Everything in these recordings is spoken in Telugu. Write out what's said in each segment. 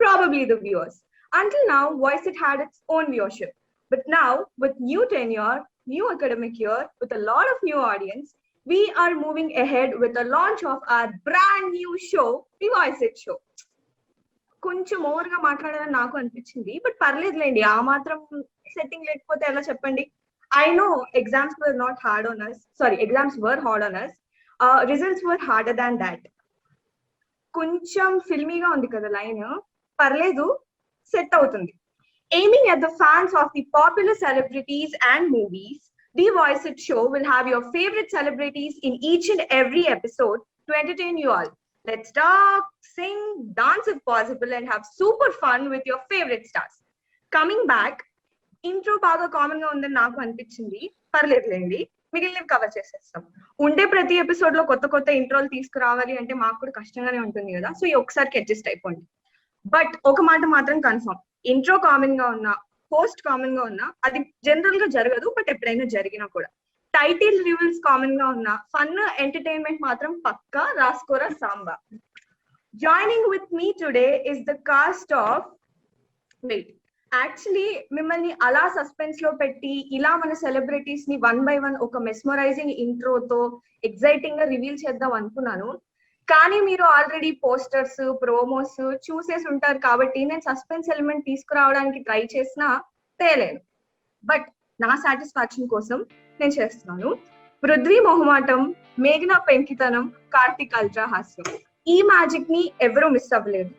probably the viewers. Until now, Voice It had its own viewership. But now, with new tenure, new academic year, with a lot of new audience, we are moving ahead with the launch of our brand new show, The Voice It Show. కొంచెం ఓవర్ గా మాట్లాడాలని నాకు అనిపించింది, బట్ పర్లేదులేండి, ఆ మాత్రం సెట్టింగ్ లేకపోతే ఎలా చెప్పండి. I know exams were not hard on us. Sorry, exams were hard on us. Results were harder than that. కొంచెం ఫిల్మీగా ఉంది కదా లైన్, పర్లేదు, సెట్ అవుతుంది. Aiming at the fans of the popular celebrities and movies, The Voice It Show will have your favorite celebrities in each and every episode to entertain you all. Let's talk, sing, dance if possible, and have super fun with your favorite stars. Coming back, intro బాగా కామన్ గా ఉందని నాకు అనిపించింది, పర్లేదులేండి, మిగిలినవి కవర్ చేసేస్తాం. ఉండే ప్రతి ఎపిసోడ్ లో కొత్త కొత్త ఇంట్రోలు తీసుకురావాలి అంటే మాకు కూడా కష్టంగానే ఉంటుంది కదా, సో ఈ ఒకసారికి అడ్జస్ట్ అయిపోండి. బట్ ఒక మాట మాత్రం కన్ఫర్మ్, ఇంట్రో కామన్ గా ఉన్నా, పోస్ట్ కామన్ గా ఉన్నా, అది జనరల్ గా జరగదు, బట్ ఎప్పుడైనా జరిగినా కూడా. టైటిల్ రివీల్స్ కామన్ గా ఉన్నా, ఫన్ ఎంటర్టైన్మెంట్ మాత్రం పక్కా రాసుకోరా Samba. Joining with me today is the cast of wait. Actually మిమ్మల్ని అలా సస్పెన్స్ లో పెట్టి ఇలా మన సెలబ్రిటీస్ ని వన్ బై వన్ ఒక మెస్మరైజింగ్ ఇంట్రోతో ఎక్సైటింగ్ గా రివీల్ చేద్దాం అనుకున్నాను. కానీ మీరు ఆల్రెడీ పోస్టర్స్, ప్రోమోస్ చూసేసి ఉంటారు కాబట్టి నేను సస్పెన్స్ ఎలిమెంట్ తీసుకురావడానికి ట్రై చేసినా తేలేను. బట్ నా సాటిస్ఫాక్షన్ కోసం నేను చేస్తున్నాను. పృథ్వీ మొహమాటం, మేఘనా పెంకితనం, కార్తిక్ అల్ట్రా హాస్యం, ఈ మ్యాజిక్ ని ఎవరూ మిస్ అవ్వలేదు.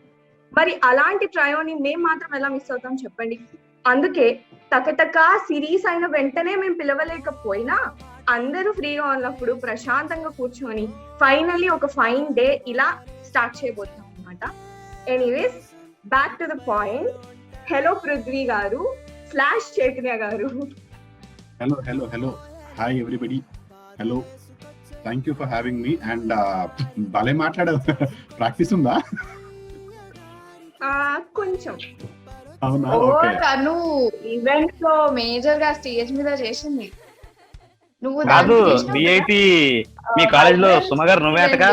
మరి అలాంటి ట్రయోని మేము మాత్రం ఎలా మిస్ అవుతాం చెప్పండి. అందుకే తకతక సిరీస్ అయిన వెంటనే మేము పిలవలేకపోయినా అందరూ ఫ్రీగా ఉన్నప్పుడు ప్రశాంతంగా కూర్చొని ఫైనల్లీ ఒక ఫైన్ డే ఇలా స్టార్ట్ చేయబోతున్నాం అనమాట. Anyways, back to the point. Hello Prithvi గారు స్లాష్ చైతన్య గారు. Hello hello hello, hi everybody, hello, thank you for having me. And భలే మాట్లాడావు, ప్రాక్టీస్ ఉందా? కొంచెం. తను ఈవెంట్ లో మేజర్ గా స్టేజ్ మీద చేసింది. నువ్వు కాదు విఐటి మీ కాలేజ్ లో సుమ గారు నువ్వే అటగా?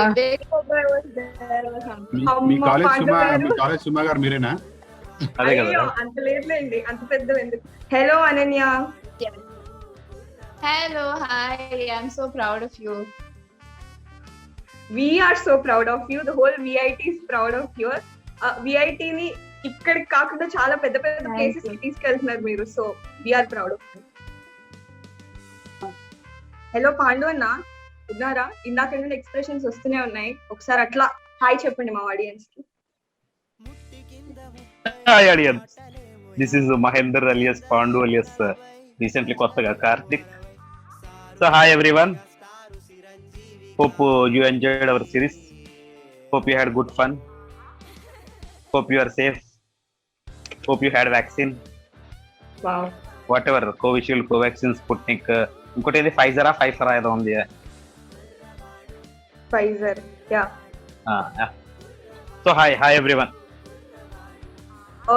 మీ కాలేజ్ సుమ గారు మీరేనా? అదే కదా. అంత లేదులేండి, అంత పెద్ద ఎందుకు. Hello Ananya. Hello, hi, I'm so proud of you. We are so proud of you. The whole VIT is proud of you. VIT ని ఇక్కడికి కాకుండా చాలా పెద్ద పెద్ద ప్లేసెస్ కి తీసుకెళ్తున్నారు మీరు. So we are proud of you. Hello Pandu అన్న, ఉన్నారా? ఇందాక నుండి ఎక్స్ప్రెషన్స్ వస్తూనే ఉన్నాయి, ఒకసారి అట్లా హాయ్ చెప్పండి మా ఆడియన్స్ కి. Hi audience, this is Mahender alias Pandu alias recently కొత్తగా Karthik. So hi everyone, hope you enjoyed our series, hope you had good fun, hope you are safe, hope you had vaccine. Wow. Whatever, Covishield, Covaxin, Sputnik, ఇంకోటి ఏది Pfizer ఏదో ఉంది. Pfizer, yeah. So hi everyone.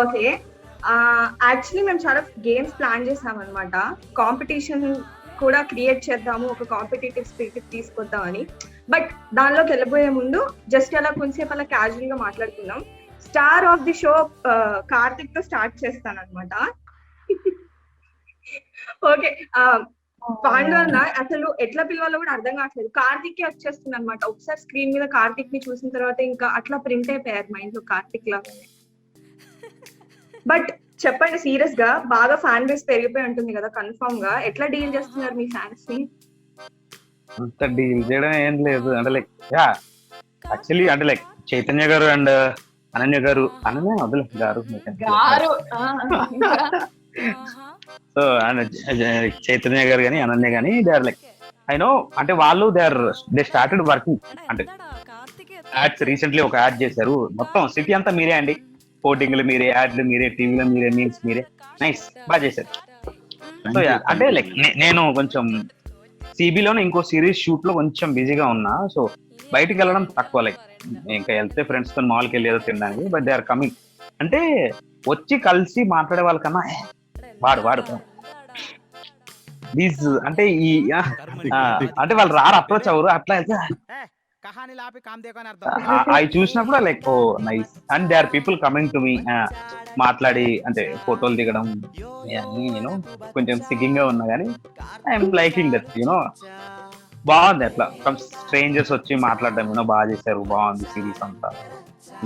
Okay, actually మేము చాలా గేమ్స్ ప్లాన్ చేసాం అనమాట. కాంపిటీషన్ కూడా క్రియేట్ చేద్దాము, ఒక కాంపిటేటివ్ స్పిరిట్ తీసుకొద్దామని. బట్ దానిలోకి వెళ్ళబోయే ముందు జస్ట్ అలా కొంచెంసేపు అలా క్యాజువల్ గా మాట్లాడుకుందాం. Star of the show Karthik తో స్టార్ట్ చేస్తాను అనమాట. ఓకే, పాండు అన్న అసలు ఎట్లా పిలవాలో కూడా అర్థం కావట్లేదు. కార్తిక్ కి వచ్చేస్తుంది అనమాట. ఒకసారి స్క్రీన్ మీద కార్తిక్ ని చూసిన తర్వాత ఇంకా అట్లా ప్రింట్ అయిపోయారు మైండ్ లో కార్తిక్ లాగా. బట్ చెప్పండి సీరియస్ గా, బాగా ఫ్యాన్ బేస్ పెరిగిపోయి ఉంటుంది కదా కన్ఫర్మ్ గా, ఎట్లా డీల్ చేస్తున్నారు మీ ఫ్యాన్స్ ని? అంత డీల్ చేయడం ఏం లేదు, అంటే లైక్ యాక్చువల్లీ అంటే లైక్ చైతన్య గారు అండ్ అనన్య గారు, అనన్య వదిలే గారు, సో చైతన్య గారు కానీ అనన్య కానీ they are like I know, అంటే వాళ్ళు దే స్టార్టెడ్ వర్కింగ్. అంటే యాడ్స్ రీసెంట్లీ ఒక యాడ్ చేశారు, మొత్తం సిటీ అంతా మీరే అండి, కోటింగ్లు మీరే, యాడ్లు మీరే, టీవీలో మీరే, మీమ్స్ మీరే, నైస్, బాగా చేశారు. సో అంటే లైక్ నేను కొంచెం సిబిలోనే ఇంకో సిరీస్ షూట్ లో కొంచెం బిజీగా ఉన్నా, సో బయటికి వెళ్ళడం తక్కువ. లైక్ ఇంకా వెళ్తే ఫ్రెండ్స్ తో మాల్కి వెళ్ళి ఏదో తినడానికి, బట్ దే ఆర్ కమింగ్. అంటే వచ్చి కలిసి మాట్లాడే వాళ్ళకన్నా వాడు దీస్ అంటే ఈ అంటే వాళ్ళు రారు, అప్రోచ్ అవరు. అట్లా వెళ్తే కహాని లాపి కామ్ దేకో అని అర్థం. అవి చూసినప్పుడు like oh nice and they are people coming to me మాట్లాడి అంటే ఫోటోలు దిగడం నేను కొంచెం సిగ్గింగ్ గా ఉన్నా కానీ ఐఎమ్ లైకింగ్ దట్ యూనో బాగుంది అట్లా స్ట్రేంజర్స్ వచ్చి మాట్లాడడం యూనో బాగా చేశారు బాగుంది సిరీస్ అంతా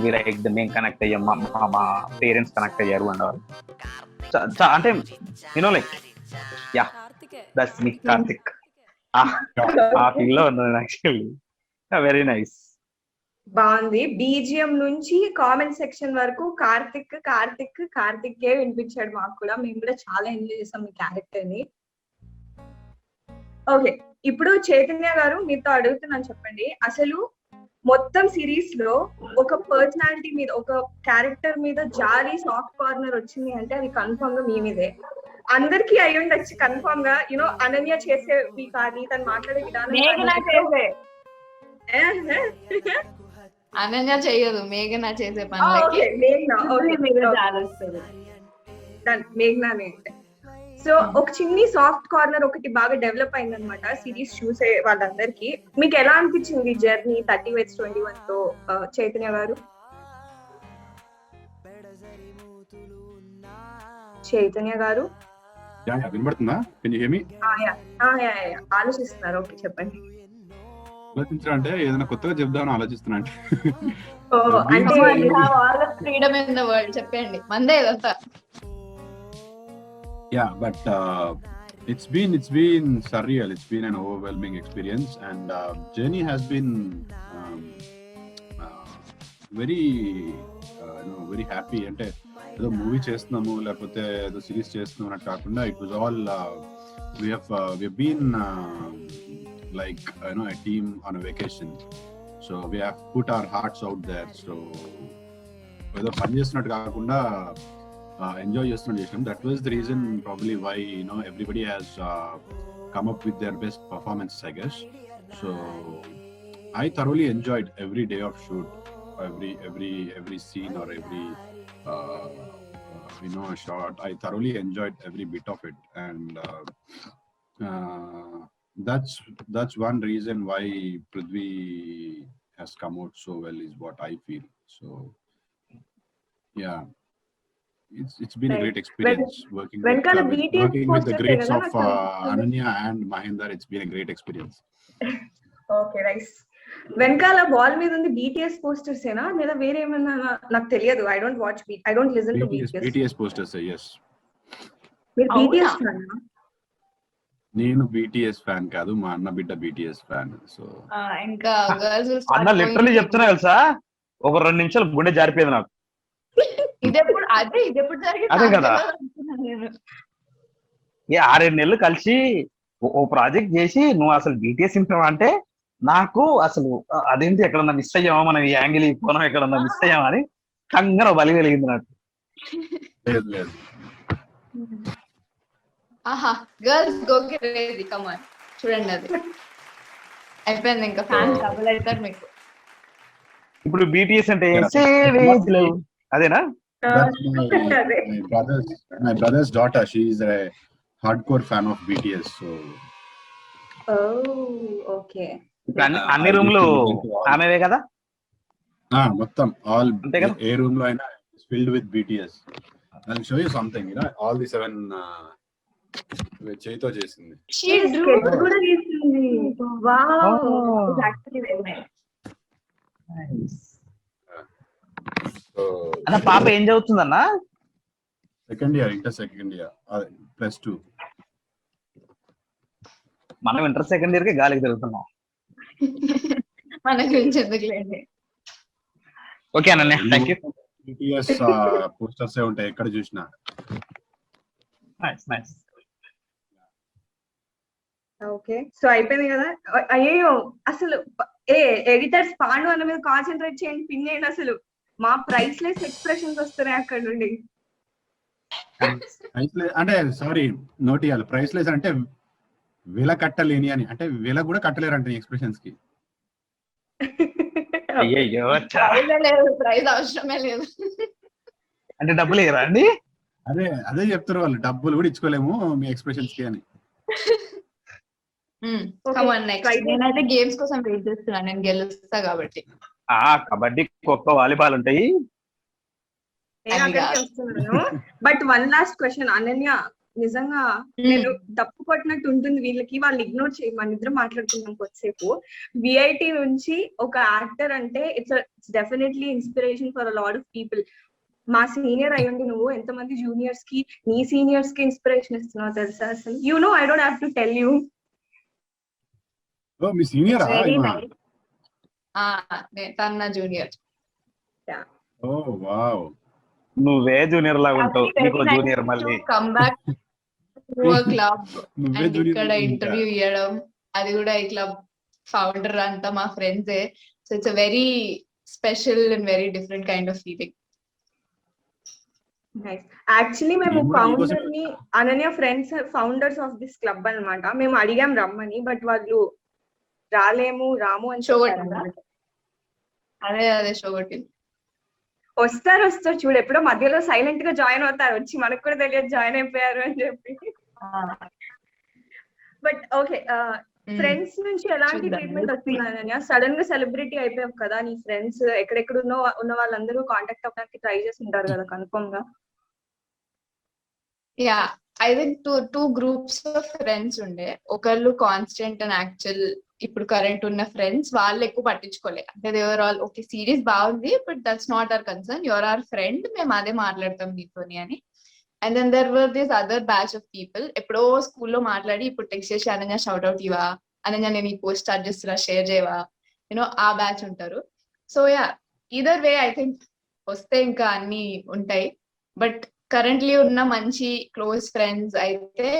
వి లైక్ మేము కనెక్ట్ అయ్యాం మా పేరెంట్స్ కనెక్ట్ అయ్యారు అన్నారు అంటే you know like yeah that's me Karthik ఆ ఫీల్ లో ఉన్నాను యాక్చువల్లీ వెరీ నైస్ బాగుంది. బీజిఎం నుంచి కామెంట్ సెక్షన్ వరకు కార్తిక్ కార్తిక్ కార్తిక్ వినిపించాడు మాకు కూడా. మేము కూడా చాలా ఎంజాయ్ చేసాం మీ క్యారెక్టర్ ని. ఓకే, ఇప్పుడు చైతన్య గారు మీతో అడుగుతున్నాను, చెప్పండి అసలు మొత్తం సిరీస్ లో ఒక పర్సనాలిటీ మీద ఒక క్యారెక్టర్ మీద జారీ సాఫ్ట్ కార్నర్ వచ్చింది అంటే అది కన్ఫర్మ్ గా మీ మీదే. అందరికి అయి ఉండొచ్చు కన్ఫర్మ్ గా. యూనో అనన్య చేసే కానీ తను మాట్లాడే విధానం అనన్య చెయ్యదు, మేఘనా చేసే పనులకి మేఘనానే. సో ఒక చిన్ని సాఫ్ట్ కార్నర్ ఒకటి బాగా డెవలప్ అయిందనమాట సిరీస్ చూసే వాళ్ళందరికీ. మీకు ఎలా అనిపించింది జర్నీ 30/21 తో చైతన్య గారు? చైతన్య గారు వినబడుతుందా? ఆలోచిస్తున్నారు. ఓకే చెప్పండి. ఆలోచించడం అంటే ఏదైనా కొత్తగా చెప్దామని ఆలోచిస్తున్నా అంటే ఫ్రీడమ్ ఇన్ ద వరల్డ్ చెప్పండి మందే ఇదంతా. Yeah, but it's been surreal. It's been an overwhelming experience, and journey has been very very happy. అంటే ఏదో మూవీ చేస్తున్నాము లేకపోతే ఏదో సిరీస్ చేస్తున్నాము అన్నట్టు కాకుండా it was all we've been like a team on a vacation, so we have put our hearts out there. So ఏదో పని చేస్తున్నట్టు కాకుండా enjoy చేస్తున్నాం. That was the reason probably why everybody has come up with their best performances, I guess. So I thoroughly enjoyed every day of shoot, every scene or every shot. I thoroughly enjoyed every bit of it, and that's one reason why Prithvi has come out so well is what I feel. So yeah, it's been a great experience working with the greats of Ananya and Mahinder. It's been a great experience. Okay, nice. వెనకాల వాల్ మీద ఉంది BTS పోస్టర్స్ ఏనా లేదా వేరే ఏమైనా? నాకు తెలియదు. I don't listen to BTS posters. Yes. మీరు BTS ఫ్యాన్? నేను BTS ఫ్యాన్ కాదు, మా అన్న బిడ్డ BTS ఫ్యాన్. సో ఇంకా గర్ల్స్ అన్న లిటరల్లీ చెప్తున్నా తెలుసా, ఒక 2 నిమిషాలు గుండె జారిపోయింది నాకు. ఇదెప్పుడు జరిగింది అదే కదా, 6-7 నెలలు కలిసి ఓ ప్రాజెక్ట్ చేసి నువ్వు అసలు BTS ఇంటావా అంటే నాకు అసలు అదేంటి ఎక్కడన్నా మిస్ అయ్యామా, మనం ఈ యాంగిల్ ఈ కోణం ఎక్కడన్నా మిస్ అయ్యామా అని కంగారు బలి కలిగింది నాకు. లేదు ఆహా, girls go crazy, come on చూడండి, అది అయిపోయింది. ఇంకా ఫ్యాన్స్ డబుల్ అవుతారు మీకు. ఇప్పుడు BTS అంటే అదేనా? my brother's daughter, she is a hardcore fan of BTS. So okay. అన్ని రూమ్ లో ఆమెవే కదా? మొత్తం all ఏ రూమ్ లో అయినా is filled with BTS. I'll show you something, all the 7 చేయితో చేసింది. అన్న పాప ఏం చదువుతుందన్నా? Second year, inter second year, +2. మనం ఇంటర్ సెకండ్ ఇయర్ కి గాలికి తిరుగుతున్నాం. మన గురించి ఎందుకులేండి. ఓకే అన్న, థ్యాంక్ యూ. BTS పోస్టర్స్ ఉంటాయి ఎక్కడ చూసినా. నైస్. ఓకే, సో అయిపోయింది కదా. అయ్యో అసలు ఎడిటర్స్ పాండు అన్న మీద కాన్సన్ట్రేట్ చేయండి, పిన్ చేయండి. అసలు మా ప్రైస్లెస్ ఎక్స్ప్రెషన్స్ వస్తున్నాయి అక్కడ నుండి. అంటే సారీ నోట్ ఇవ్వాలి, ప్రైస్లెస్ అంటే విల కట్టలేని అని, అంటే విల కూడా కట్టలేరు అంటే ఎక్స్ప్రెషన్స్ కి. అయ్యో, ప్రైస్ అవసరమే లేదు అంటే డబ్బులు ఇవ్వరా అండి? అదే చెప్తారు వాళ్ళు, డబ్బులు కూడా ఇచ్చుకోలేము మీ ఎక్స్ప్రెషన్స్ కి అని. కమాన్ నెక్స్ట్. Friday. నేనైతే గేమ్స్ కోసం వెయిట్ చేస్తున్నాను, నేను గెలుస్తా కాబట్టి. కబడ్డీ, ఖోఖో, వాలీబాల్ ఉంటాయి. నేను అది అక్కడికి కాదు. వస్తున్నాను. But one last question Ananya, నిజంగా నేను తప్పు పట్టినట్టు ఉంటుంది వీళ్ళకి, వాళ్ళు ఇగ్నోర్ చేయి, మన ఇద్దరం మాట్లాడుతున్నాం కొద్దిసేపు. విఐటి నుంచి ఒక యాక్టర్ అంటే it's definitely inspiration for a lot of people. మా సీనియర్ అయ్యండి నువ్వు ఎంతమంది జూనియర్స్ కి, నీ సీనియర్స్ కి ఇన్స్పిరేషన్ ఇస్తున్నావు తెలుసా అసలు. You know I don't have to tell you. మీ సీనియరా? Very nice. తన జూనియర్. Oh wow. నువ్వే జూనియర్ లాగా ఉంటావు, నీకు జూనియర్ మళ్ళీ. కమ్ బ్యాక్ క్లబ్ నువ్వే అండ్ junior ఇక్కడ ఇంకా. ఇంటర్వ్యూ ఇవ్వడం, అది కూడా ఈ క్లబ్ ఫౌండర్ అంతా మా ఫ్రెండ్సే. So it's a very special and very different kind of feeling. Nice. Actually మేము నేను కూడా ఫౌండర్ మీకోసం- ని, Ananya friends founders of this club అన్నమాట. మేము అడిగాం రమ్మని, బట్ వాళ్ళు రాము అని Show చెప్పారు కొట్టిందా? అన్నమాట. అదే షో కొట్టింది. వస్తారు చూడు, ఎప్పుడో మధ్యలో సైలెంట్ గా జాయిన్ అవుతారు, వచ్చి మనకు కూడా తెలియదు జాయిన్ అయిపోయారు అని చెప్పి. బట్ ఓకే, ఫ్రెండ్స్ నుంచి ఎలాంటి చూద్దాం. ట్రీట్మెంట్ వస్తుంది అనన్య? సడన్ గా సెలబ్రిటీ అయిపోయావు కదా, నీ ఫ్రెండ్స్ ఎక్కడెక్కడ ఉన్న వాళ్ళందరూ కాంటాక్ట్ అవ్వడానికి ట్రై చేసి ఉంటారు కదా కన్ఫర్మ్ గా. Yeah, I think two groups of friends ఉండే. ఒకళ్ళు కాన్స్టెంట్ అండ్ యాక్చువల్ ఇప్పుడు కరెంట్ ఉన్న ఫ్రెండ్స్, వాళ్ళు ఎక్కువ పట్టించుకోలే. అంటే దేవర్ ఆల్ ఓకే, సిరీస్ బాగుంది but that's not our concern, your our friend, మేము అదే మాట్లాడతాం మీతోని అని. And then there were this other batch of people, ఎప్పుడో స్కూల్లో మాట్లాడి ఇప్పుడు టెక్స్ట్ చేసి అనన్య షౌట్ అవుట్ ఇవా, అనన్య నేను ఈ పోస్ట్ స్టార్ట్ చేస్తున్నా షేర్ చేయవా, యూనో ఆ బ్యాచ్ ఉంటారు. So yeah, either way I think వస్తే ఇంకా అన్ని ఉంటాయి. బట్ కరెంట్లీ ఉన్న మంచి క్లోజ్ ఫ్రెండ్స్ అయితే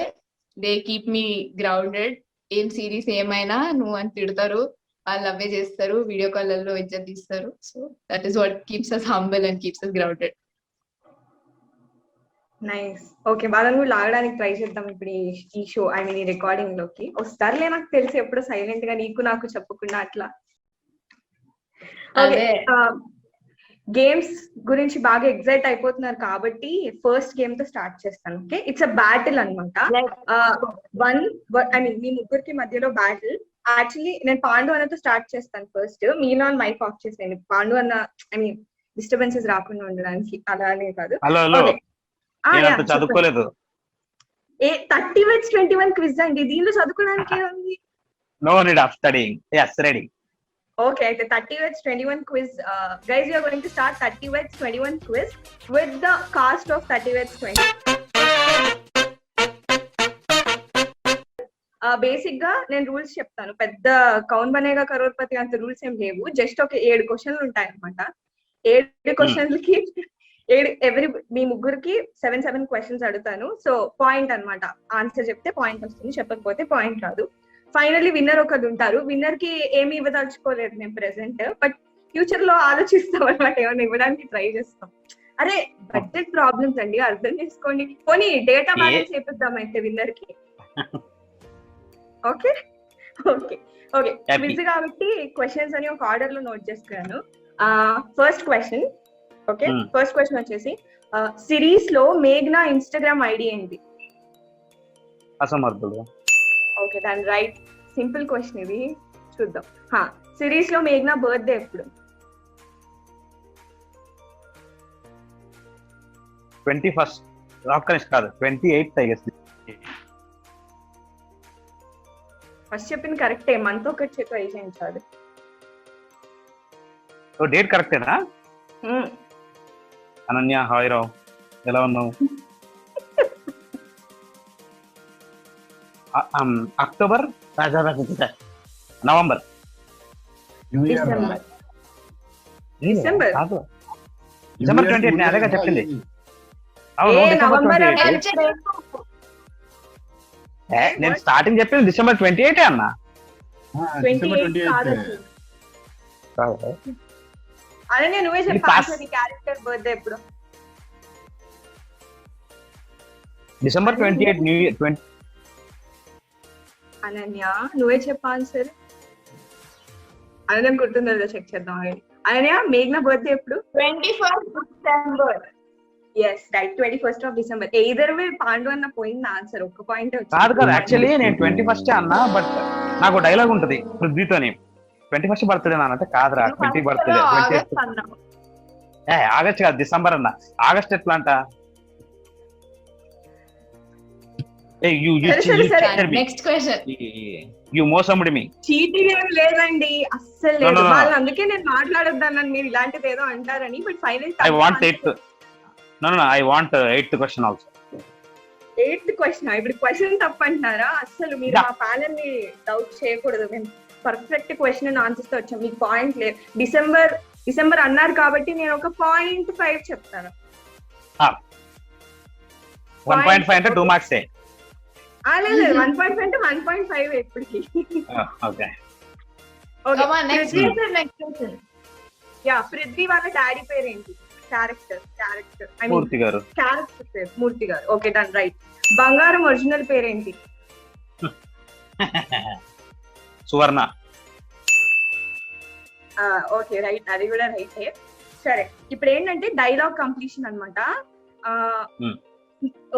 దే కీప్ మీ గ్రౌండెడ్. ఏం సిరీస్ ఏమైనా నువ్వు అని తిడతారు, వాళ్ళు అవే చేస్తారు, వీడియో కాల్లో ఇజ్జత్ తీస్తారు. So that is what keeps us humble and keeps us grounded. Nice. Okay, వాళ్ళని కూడా లాగడానికి ట్రై చేద్దాం ఇప్పుడు ఈ షో, ఐ మీన్ ఈ రికార్డింగ్ లోకి. వస్తారులే నాకు తెలిసి, ఎప్పుడు సైలెంట్ గా నీకు నాకు చెప్పకుండా అట్లా. ఓకే, అదే. గేమ్స్ గురించి బాగా ఎగ్జైట్ అయిపోతున్నారు కాబట్టి ఫస్ట్ గేమ్ తో స్టార్ట్ చేస్తాను. ఓకే, ఇట్స్ అ బ్యాటిల్ అనమాట. ఐ మీన్ మీ ముగ్గురికి మధ్యలో బ్యాటిల్. యాక్చువల్లీ నేను పాండు అన్నతో స్టార్ట్ చేస్తాను ఫస్ట్. మీలో మైక్ ఆఫ్ చేసేయండి, పాండు అన్న ఐ మీన్ డిస్టర్బెన్సెస్ రాకుండా ఉండడానికి. అలానే కాదు. హలో నేను చదువుకోలేదు. 30 with 21 క్విజ్ అండి, దీనిలో చదువుకోవడానికి ఏముంది? No need of studying. yes ready. Okay, అయితే 30 with 21 quiz. Guys, we are going to start 30 with 21 quiz with the cast of 30 with 20. Basic గా నేను రూల్స్ చెప్తాను. పెద్ద కౌన్ బనేగా కరోడ్పతి అంత రూల్స్ ఏం లేవు. జస్ట్ ఒక 7 క్వశ్చన్లు ఉంటాయి అనమాట. 7 క్వశ్చన్లకి మీ ముగ్గురికి 7 క్వశ్చన్స్ అడుగుతాను. సో పాయింట్ అన్నమాట, ఆన్సర్ చెప్తే పాయింట్ వస్తుంది, చెప్పకపోతే పాయింట్ రాదు. ఫైనల్లీ విన్నర్ ఒకరు ఉంటారు. విన్నర్ కి ఏమి ఇవ్వదలుచుకోలేదు మేము ప్రెసెంట్, బట్ ఫ్యూచర్ లో ఆలోచిస్తాం అనమాట, ఏమైనా ఇవ్వడానికి ట్రై చేస్తాం. అరే బడ్జెట్ ప్రాబ్లమ్స్ అండి, అర్థం చేసుకోండి. పోనీ డేటా బ్యాలెన్స్ చేపిద్దాం అయితే విన్నర్ కి. ఓకే ఓకే ఓకే క్విజ్ కాబట్టి క్వశ్చన్స్ అని ఒక ఆర్డర్ లో నోట్ చేసుకున్నాను. First question. Okay, first question వచ్చేసి సిరీస్ లో మేఘ్నా ఇన్స్టాగ్రామ్ ఐడి ఏంటి? అసమర్థుడు. ఓకే, దాని రైట్. సింపుల్ క్వశ్చన్ ఇది, చూద్దాం. సిరీస్ లో మేఘ్నా బర్త్డే ఎప్పుడు? 21st కాదు 28th I guess. ఫస్ట్ చెప్పింది కరెక్టే, మంత్ ఒకటి ట్రై చేయించాలి. డేట్ కరెక్టేనా? అనన్య, హాయ్ రావు, ఎలా ఉన్నావు? October, November, December. డిసెంబర్ 28 నేను అదేగా చెప్పింది. నేను స్టార్టింగ్ చెప్పింది డిసెంబర్ 28 అన్నా. 28 అదే నువ్వే చెప్పాలి క్యారెక్టర్ బర్త్డే ఎప్పుడు? December 28 new year 20. అనన్య నువ్వే చెప్పా ఆన్సర్. అనన్య గుర్తుందో చెక్ చేద్దాం. అనన్య మేఘ్నా బర్త్డే ఎప్పుడు? 21st December. Yes right 21st of December. Either way Pandu అన్న పోయింది ఆన్సర్, ఒక్క పాయింట్ కాదు కాదు, యాక్చువల్లీ నేను 21st అన్నా, బట్ నాకు డైలాగ్ ఉంటది పృథ్వీతోని 21st బర్త్డే అంటే కాదురా 20 బర్త్డే. ఆగస్ట్ కాదు, డిసెంబర్ అన్న. ఆగస్ట్ ఎట్లా అంట? Next question. యు మోసముడి మీ. చీటింగ్ ఏం లేదండి అస్సలు లేదు. వాళ్ళు అందుకే నేను మాట్లాడొద్దన్నాను మీరు ఇలాంటిది ఏదో అంటారని. But final I want 8th. No, I want 8th question also. 8th question. ఇప్పుడు క్వశ్చన్ తప్పంటున్నారా? అసలు మీరు మా ప్యానల్ ని డౌట్ చేయకూడదు. మేము పర్ఫెక్ట్ క్వశ్చన్ ఆన్సర్స్ తో వచ్చాం. మీకు పాయింట్ లేదు. డిసెంబర్ అన్నారు కాబట్టి నేను ఒక 0.5 చెప్తాను. 1.5 అంటే 2 మార్క్స్. లేదు 1.5 అంటే 1.5 ఎప్పటికి. ఓకే యా, పృథ్వీ వాళ్ళ డాడీ పేరు ఏంటి? క్యారెక్టర్ మూర్తి గారు. క్యారెక్టర్ పేరు మూర్తి గారు. Okay done right. బంగారం ఒరిజినల్ పేరేంటి? సువర్ణ. ఓకే రైట్, అది కూడా రైటే. సరే, ఇప్పుడు ఏంటంటే డైలాగ్ కంప్లీషన్ అన్నమాట.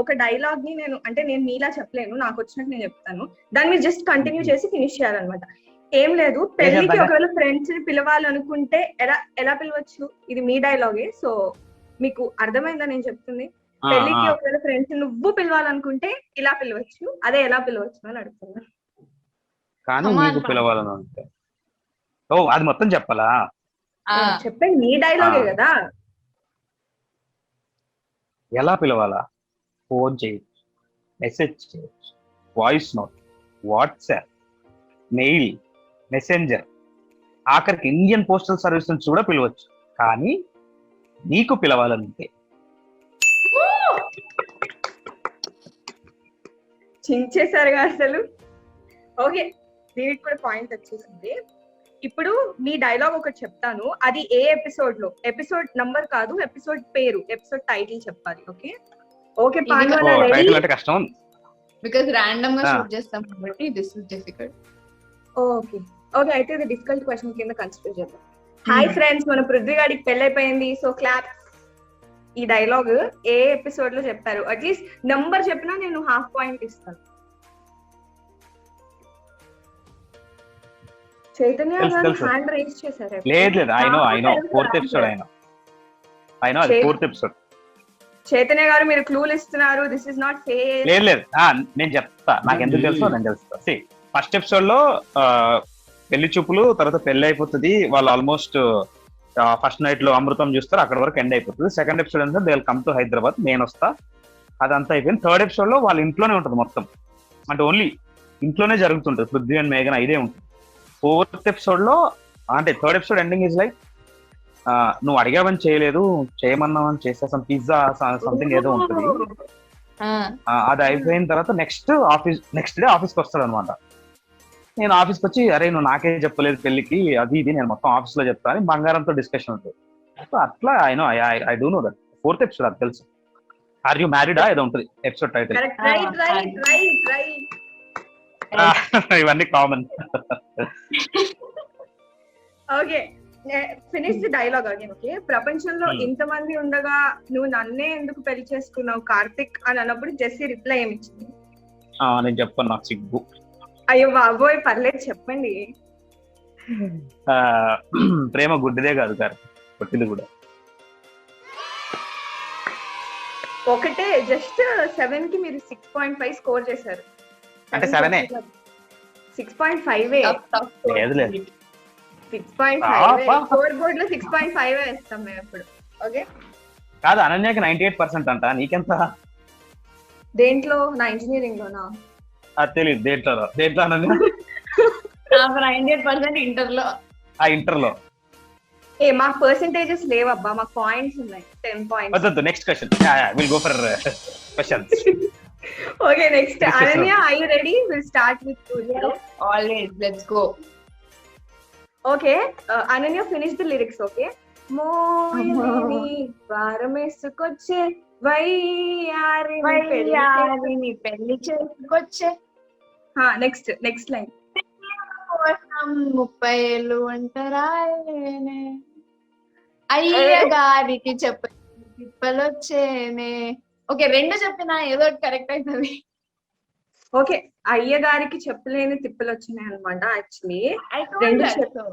ఒక డైలాగ్ ని నేను మీలా చెప్పలేను, నాకు వచ్చినట్టు నేను చెప్తాను. దాన్ని మీరు జస్ట్ కంటిన్యూ చేసి ఫినిష్ చేయాలన్నమాట. ఏం లేదు, పెళ్లికి ఒకవేళ ఫ్రెండ్స్ ని పిలవాలనుకుంటే ఎలా పిలవచ్చు? ఇది మీ డైలాగే, సో మీకు అర్థమైందా నేను చెప్తుంది? పెళ్లికి ఒకవేళ ఫ్రెండ్స్ నువ్వు పిలవాలనుకుంటే ఇలా పిలవచ్చు, అదే ఎలా పిలవచ్చు అని అడుగుతున్నా. కానీ నీకు పిలవాలనుకుంటే అది మొత్తం చెప్పాలా? చెప్పండి, మీ డైలాగే కదా. ఎలా పిలవాలా? ఫోన్ చేయొచ్చు, మెసేజ్ చేయొచ్చు, voice note, WhatsApp, mail, messenger, ఆఖరికి ఇండియన్ పోస్టల్ సర్వీస్ నుంచి కూడా పిలవచ్చు. కానీ నీకు పిలవాలంటే చించేశారుగా అసలు. ఓకే, దీనికి కూడా పాయింట్ వచ్చేసింది. ఇప్పుడు మీ డైలాగ్ ఒకటి చెప్తాను, అది ఏ ఎపిసోడ్ లో, ఎపిసోడ్ నంబర్ కాదు, ఎపిసోడ్ పేరు, ఎపిసోడ్ టైటిల్ చెప్పాలి. ఓకే ఓకే టైటిల్ అంటే కష్టం, బికాజ్ రాండమ్ గా షూట్ చేస్తాం కాబట్టి this is difficult. Okay okay, అయితే ఇది డిఫికల్ట్ క్వశ్చన్ కింద కన్సిడర్ చేద్దాం. హాయ్ ఫ్రెండ్స్, మన పృథ్వీ గారికి పెళ్ళైపోయింది, సో క్లాప్. ఈ డైలాగ్ ఏ ఎపిసోడ్ లో చెప్పారు? అట్లీస్ట్ నంబర్ చెప్పినా నేను ½ పాయింట్ ఇస్తాను. చైతన్య గారు హ్యాండ్ రైజ్ చేశారు. లేదు, I know 4th episode. I know అది 4th ఎపిసోడ్. చైతన్య గారు మీరు క్లూలు ఇస్తున్నారు, దిస్ ఇస్ నాట్ ఫేర్. లేదు, నేను చెప్తా, నాకు ఎందుకు తెలుసో నేను తెలుస్తా. ఫస్ట్ ఎపిసోడ్ లో పెళ్లి చూపులు, తర్వాత పెళ్లి అయిపోతుంది, వాళ్ళు ఆల్మోస్ట్ ఫస్ట్ నైట్ లో అమృతం చూస్తారు, అక్కడ వరకు ఎండ్ అయిపోతుంది. సెకండ్ ఎపిసోడ్ అంటే they will come to Hyderabad, నేను వస్తా, అదంతా అయిపోయింది. థర్డ్ ఎపిసోడ్ లో వాళ్ళు ఇంట్లోనే ఉంటుంది మొత్తం, అంటే ఓన్లీ ఇంట్లోనే జరుగుతుంటుంది, పృథ్వీ అండ్ మేఘన ఇదే ఉంటుంది. 4th ఎపిసోడ్ లో అంటే third episode ending is like నువ్వు అడిగావని చేయలేదు, చేయమన్నావని చేసేసాం, పిజ్జా సంథింగ్ ఏదో ఉంటుంది. అది అయిపోయిన తర్వాత నెక్స్ట్ డే ఆఫీస్కి వస్తాడు అనమాట. నేను ఆఫీస్కి వచ్చి, అరే నువ్వు నాకే చెప్పలేదు పెళ్లికి, అది ఇది నేను మొత్తం ఆఫీస్ లో చెప్తా అని బంగారంతో డిస్కషన్ ఉంటుంది. సో అట్లా I do know that. 4th episode అది తెలుసు. ఆర్ యూ మ్యారీడా ఏదో ఉంటుంది ఎపిసోడ్ టైటిల్. ఇవన్నీ common. Okay, finish the dialogue again. Okay, ప్రపంచంలో ఇంతమంది ఉండగా నువ్వు నన్నే ఎందుకు పెళ్లి చేసుకున్నావు కార్తిక్ అని అన్నప్పుడు జెస్సీ రిప్లై ఏమి ఇచ్చింది? నేను చెప్పాను, నాకు సిగ్గు. అయ్యో బాబోయ్, పర్లేదు చెప్పండి. ప్రేమ గుడ్డిదే కాదు గారు, పొట్టిది కూడా. ఒకటే, జస్ట్ 7 కి మీరు 6.5 స్కోర్ చేశారు. అంటే 7 6.5 లేదు 6.5 స్కోర్ బోర్డ్ లో 6.5 వేస్తాం మేము ఇప్పుడు. ఓకే కాదు, అనన్యకి 98% అంట, నీకెంత? దేంట్లో? నా ఇంజనీరింగ్ లోనా? అది తెలియదు. దేంట్లో అనన్య? 98% ఇంటర్ లో. ఇంటర్ లో మాకు పర్సెంటేజెస్ లేవబ్బా, మాకు పాయింట్స్ ఉన్నాయి, 10 points. వద్దు, next question. Will go for questions. Okay, next. Ananya, are you ready? We'll start with you. Always, let's go. Okay, Ananya, finish the lyrics, okay? మోయని వారమేసుకొచ్చే వయ్యారిని పెళ్లి చేసుకొచ్చే. Next line. కోసం 30 ఏళ్ళు అంటారాయనే, అయ్య గారికి చెప్పి తిప్పలు వచ్చేనే. ఓకే, రెండు చెప్పినా ఏదో ఒకటి కరెక్ట్ అవుతుంది. ఓకే, అయ్య గారికి చెప్పలేని తిప్పలు వచ్చినాయి అనమాట యాక్చువల్లీ. I told రెండు that, so.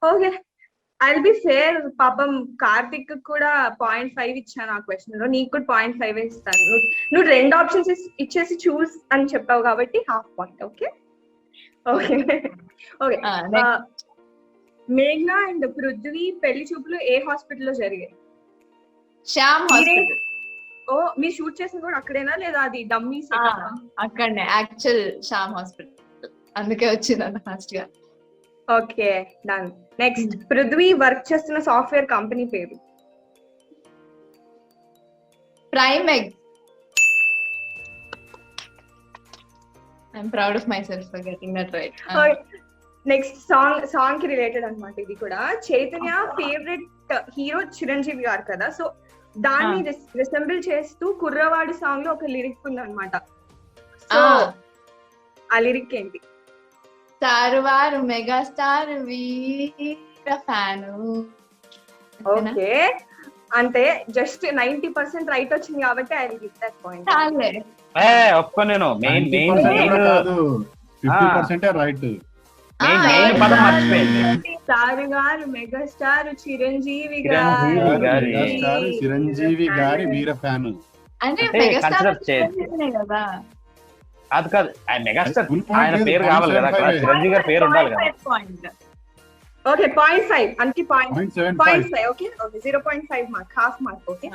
Okay, I'll be fair. పాపం కార్తిక్ కూడా 0.5 ఇచ్చాను ఆ క్వశ్చన్ లో, నీకు కూడా 0.5 ఇస్తాను. నువ్వు రెండు ఆప్షన్స్ ఇచ్చేసి చూస్ అని చెప్పావు కాబట్టి ½ point. Okay okay okay. next. మేఘ్నా అండ్ పృథ్వీ పెళ్లి చూపులు ఏ హాస్పిటల్లో జరిగాయి? శ్యామ్ హాస్పిటల్. ఓ, మీరు షూట్ చేసింది కూడా అక్కడేనా లేదా అది డమ్మీ? అక్కడనే యాక్చువల్ శ్యామ్ హాస్పిటల్, అందుకే వచ్చింది అంత ఫాస్ట్ గా. Okay, done. Next, Prithvi work చేస్తున్న సాఫ్ట్వేర్ కంపెనీ పేరు? Prime egg. I'm proud of my self for getting that right. Next, song కి రిలేటెడ్ అన్నమాట ఇది కూడా. చైతన్య ఫేవరెట్ హీరో చిరంజీవి గారు కదా, సో దాన్ని రిసెంబుల్ చేస్తూ కుర్రవాడి సాంగ్ లో ఒక లిరిక్ ఉంది అనమాట. సో ఆ లిరిక్ ఏంటి? స్టార్ వారు మెగాస్టార్ వీర ఫ్యాను. ఓకే, అంటే జస్ట్ 90% రైట్ వచ్చింది కాబట్టి I will give that point. చాలే. ఒక్క నేను మెయిన్ 50% రైట్. పదం మర్చిపోయింది. స్టార్ గారు మెగాస్టార్ చిరంజీవి చిరంజీవి గారి వీర ఫ్యాన్ అంటే అంటే మెగాస్టార్ consider చేయొచ్చు. కదా. కాదు ఆయన మెగాస్టార్, ఆయన పేరు కావాలి కదా, అక్కడ చిరంజీవి గారి పేరు ఉండాలి కదా. ఓకే, 0.5 అంటే 0.75. 0.5. Okay okay, 0.5 mark, half mark. Okay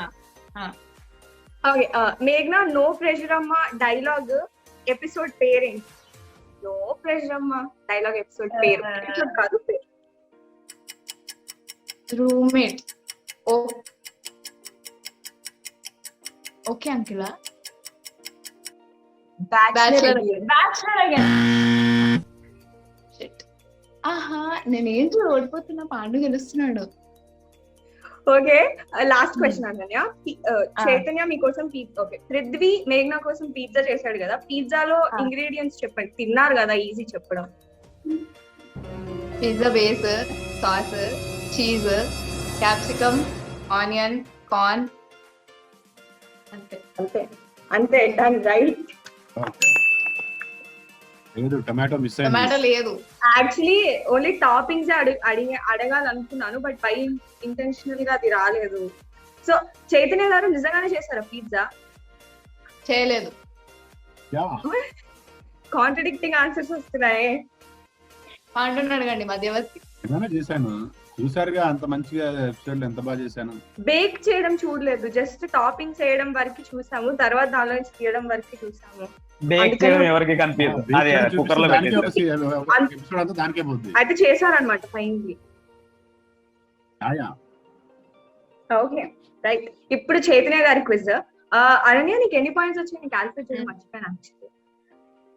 okay. మేఘ్నా నో ప్రెషర్ అమ్మ డైలాగ్ ఎపిసోడ్ పేరేంటి? నో ప్రెషర్ అమ్మ డైలాగ్ ఎపిసోడ్ పేరు, ఎపిసోడ్ కాదు పేరు. రూమ్మేట్. ఓకే అంకిలా. బ్యాచిలర్. Bachelor again. షిట్. ఆహా, నేను ఏంటి ఓడిపోతున్నా, పాండు గెలుస్తున్నాడు. Okay, last question Ananya. Chaitanya మీకోసం ఓకే, పృథ్వీ మేఘ్నా కోసం పిజ్జా చేశాడు కదా, పిజ్జాలో ఇంగ్రీడియంట్స్ చెప్పండి. తిన్నారు కదా, ఈజీ చెప్పడం. Pizza base, sauce, cheese, capsicum, onion, corn. అంతే అంతే అంతే, డన్, రైట్. లేదు, టమాటో మిస్ టమాటో అయింది. లేదు. యాక్చువల్లీ ఓన్లీ టాపింగ్స్ అడగాలనుకున్నాను, బట్ బై ఇంటెన్షనల్ గా అది రాలేదు. సో చైతన్య గారు నిజంగానే చేశారా పిజ్జా? చేయలేదు. కాంట్రడిక్టింగ్ ఆన్సర్స్ వస్తున్నాయి. పాండుని అడగండి, మధ్యవర్తి. ఏమైనా చేశాను, చూసారుగా అంత మంచిగా ఎపిసోడ్ ఎంత బాగా చేశాను. బేక్ చేయడం చూడలేదు, జస్ట్ టాపింగ్స్ వేయడం వరకు చూసాము, తర్వాత దానిలో నుంచి తీయడం వరకు చూసాము. బేక్ చేయడం ఎవరికి కనిపించదు, అది కుక్కర్ లో పెట్టేస్తారు. ఎపిసోడ్ అంతా దానికే పోద్ది. అయితే చేశారనమాట ఫైనల్లీ. Okay right. ఇప్పుడు చైతన్య గారి క్విజ్. అనన్య, నీకు ఎన్ని పాయింట్స్ వచ్చాయి? నేను క్యాల్కులేట్ చేయడం మర్చిపోయాను యాక్చువల్లీ.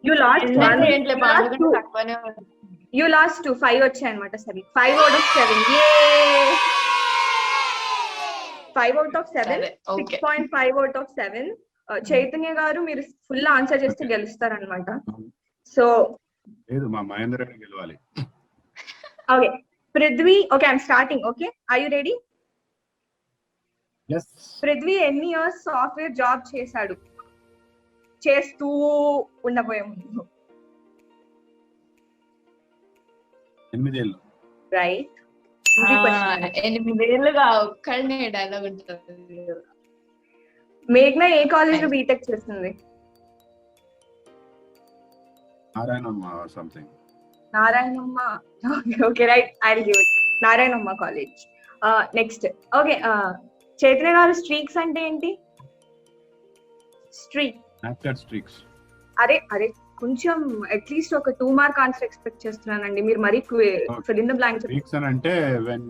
You last 2. 5 వచ్చాయి అనమాట. సరే, 5 out of 7. 5 out of 7. 6.5 out of 7. Chaitanya గారు మీరు ఫుల్ ఆన్సర్ చేస్తే గెలుస్తారనమాట. సో లేదు, మా మహేందర్ రెడ్డి గెలవాలి. Okay, Prithvi. Okay, I'm starting. Okay, are you ready? yes. Prithvi ఎన్ని ఇయర్స్ సాఫ్ట్వేర్ జాబ్ చేస్తూ ఉండబోయే ముందు? 8 ఏళ్ళు. రైట్. 8 ఏళ్ళుగా ఒక్కడనే డైలాగ్ ఉంటుంది. మేఘ్నా ఏ కాలేజ్ లో బీటెక్ చేస్తుంది? Narayanamma something. Narayanamma. Okay right, I will give it. Narayanamma college. Next. Okay, Chaitanya గారు స్ట్రీక్స్ అంటే ఏంటి? స్ట్రీక్. Snapchat streaks. అరే కొంచెం అట్లీస్ట్ ఒక 2 మార్క్ ఆన్సర్ ఎక్స్పెక్ట్ చేస్తున్నానండి, మీరు మరి fill in the blanks. Streaks అని అంటే when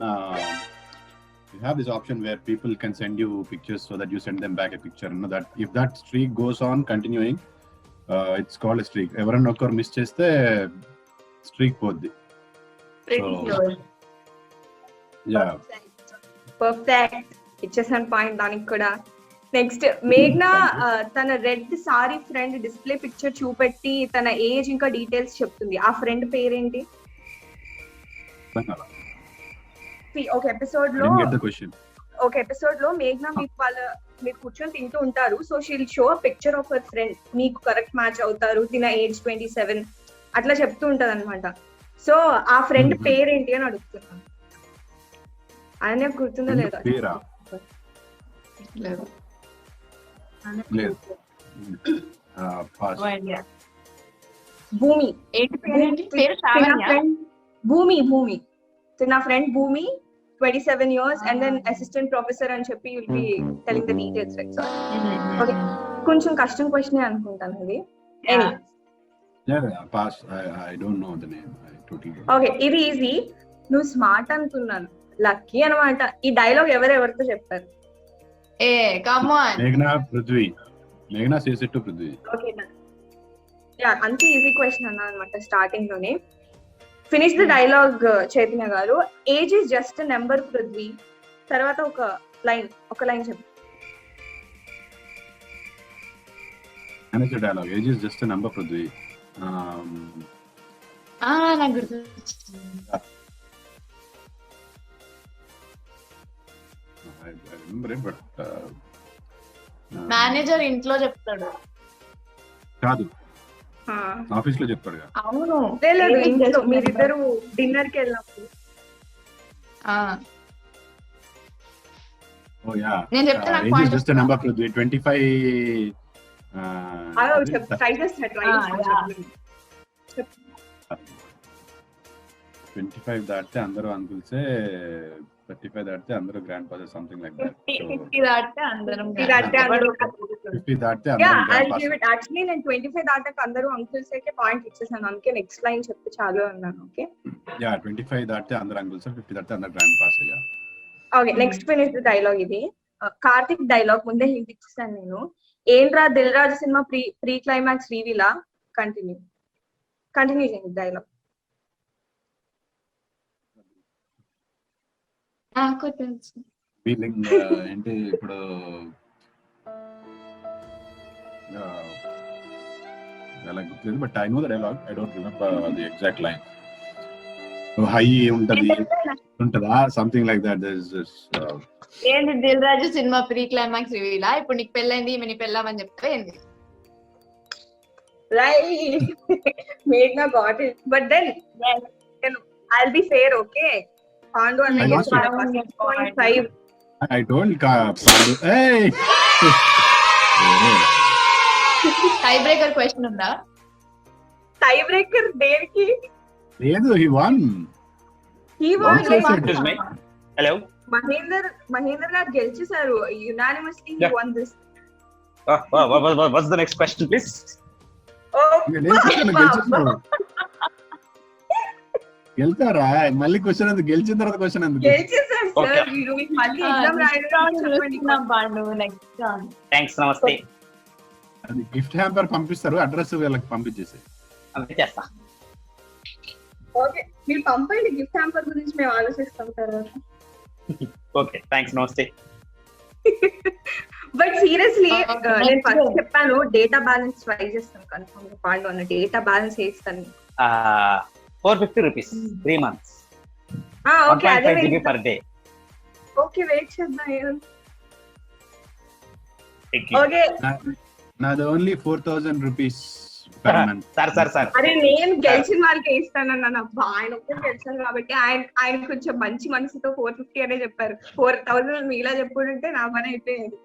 you have this option where people can send you pictures so that you send them back a picture, you know, that if that streak goes on continuing, it's called a streak. ఎవరన్నా ఒక్కరు మిస్ చేస్తే స్ట్రీక్ పోద్ది. పర్ఫెక్ట్, ఇచ్చేసాను పాయింట్ దానికి కూడా. నెక్స్ట్, మేఘ్నా తన red sorry friend display picture చూపెట్టి తన ఏజ్ ఇంకా డీటెయిల్స్ చెప్తుంది. ఆ ఫ్రెండ్ పేరేంటి? ఒక ఎపిసోడ్ లో ఒక ఎపిసోడ్ లో మేఘ్నా మీరు కూర్చొని తింటూ ఉంటారు. So she'll show a picture of her friend, మీకు కరెక్ట్ మ్యాచ్ అవుతారు, తిన ఏజ్ 27 అట్లా చెప్తూ ఉంటది అనమాట. సో ఆ ఫ్రెండ్ పేరేంటి అని అడుగుతున్నాను. ఆయన గుర్తుందా లేదా? పేరా? లేదు. లేదు. పాస్. భూమి. ఏంటి పేరేంటి? పేరు తిన శ్రావణ్య? ఫ్రెండ్ భూమి. నా ఫ్రెండ్ భూమి 27 years and then assistant professor అని చెప్పి you'll be telling the details, right? So okay, కొంచెం కష్టం క్వశ్చన్ అనుకుంటాను ఇది. Yeah, pass. I don't know the name. I totally don't. Okay, ఇది ఈజీ. నువ్వు స్మార్ట్ అనుకున్నాను, లక్కీ అనమాట. ఈ డైలాగ్ ఎవరెవరితో చెప్పారు? ఏ కమ్ ఆన్. మేఘనా పృథ్వీ. మేఘనా says it to Prithvi. Okay, yeah, అంతే ఈజీ క్వశ్చన్ అన్నా అనమాట స్టార్టింగ్ లోనే. ఫినిష్ ద డైలాగ్ చైతన్య గారు. Age is just number Prithvi. తర్వాత ఒక లైన్ చెప్పు. Manager dialogue. Age is just a number, Prithvi. నాకు గుర్తు. I remember it, but manager ఇంట్లో చెప్తాడు. కాదు, ఆఫీస్ లో చెప్తాడు. అవును, లేదు, ఇంట్లో మీరిద్దరు డిన్నర్ కి వెళ్ళినప్పుడు. Oh yeah. నేను చెప్తాను. Age is just a number, Prithvi. 25. Try చేస్తా. 25 దాటితే అందరూ అంకుల్సే, 35 దాటితే అందరూ grand father, something like that. 50 దాటితే అందరం 50 దాటితే అందరూ గ్రాండ్ ఫాదర్. యాక్చువల్లీ నేను 25 దాటాక అందరూ అంకుల్స్ కే పాయింట్ ఇచ్చేసాను, అందుకే నెక్స్ట్ లైన్ చెప్తే చాలు అన్నాను. ఓకే, యా, 25 దాటితే అందరూ అంకుల్స్, 50 దాటితే అందరూ grand father. Yeah, okay, next finish the dialogue. ఇది కార్తిక్ డైలాగ్, ముందే హింట్ ఇచ్చేసాను నేను. ఏంట్రా Dil Raju cinema pre climax రీవీలా? Continue చేయండి డైలాగ్. నాకు తెలుసు. ఫీలింగ్ ఏంటి ఇప్పుడు? అలా గుర్తులేదు, but I know the dialogue. I don't remember the exact line. High ఉంటదా, సంథింగ్ లైక్ దట్. ఏంటి Dil Raju cinema pre climax రివీలా? ఇప్పుడు నీకు పెళ్ళైంది, ఈమె నీ పెళ్ళామని చెప్తే ఏంది? Right. Meghna got it. But then, I'll be fair, okay? Pandu and I lost it. 6.5. I told Pandu. Hey! Tie breaker question ఉందా? టై బ్రేకర్ దేనికి? లేదు, he won. He won. Excuse me. Hello. Mahender గారు గెలిచేశారు. Unanimously he won this. What's the next question, please? గెలుతారా? మళ్ళీ క్వశ్చన్ ఎందుకు? గెలిచిన తర్వాత క్వశ్చన్ ఎందుకు? గెలిచేశారు సార్. మీరు మళ్ళీ ఎగ్జామ్ రాయడం. థ్యాంక్స్, నమస్తే. అది గిఫ్ట్ హ్యాంపర్ పంపిస్తారు, అడ్రస్ వీళ్ళకి పంపించేసి. అంతే చేస్తా. ఓకే, మీరు పంపండి గిఫ్ట్ హ్యాంపర్ గురించి, మేము ఆలోచిస్తాం తర్వాత. ఓకే, థ్యాంక్స్, నమస్తే. బట్ సీరియస్లీ నేను ఫస్ట్ చెప్పాను డేటా బ్యాలెన్స్ ట్రై చేస్తాను కన్ఫర్మ్ గా. పాండు అన్న డేటా బ్యాలెన్స్ వేస్తాను. 450 rupees 3 months. ఓకే, అదే 1.5 GB per day. Okay, wait చేద్దాం. ఓకే, నాది only 4,000 rupees per month. Sir అరే నేను గెలిచిన వాళ్ళకి ఇస్తానన్నా. ఆయన ఒక్కరు గెలిచాను కాబట్టి ఆయన కొంచెం మంచి మనసుతో 450 అనే చెప్పారు. 4,000 మీలా చెప్పుకుంటే నా పని అయిపోయింది.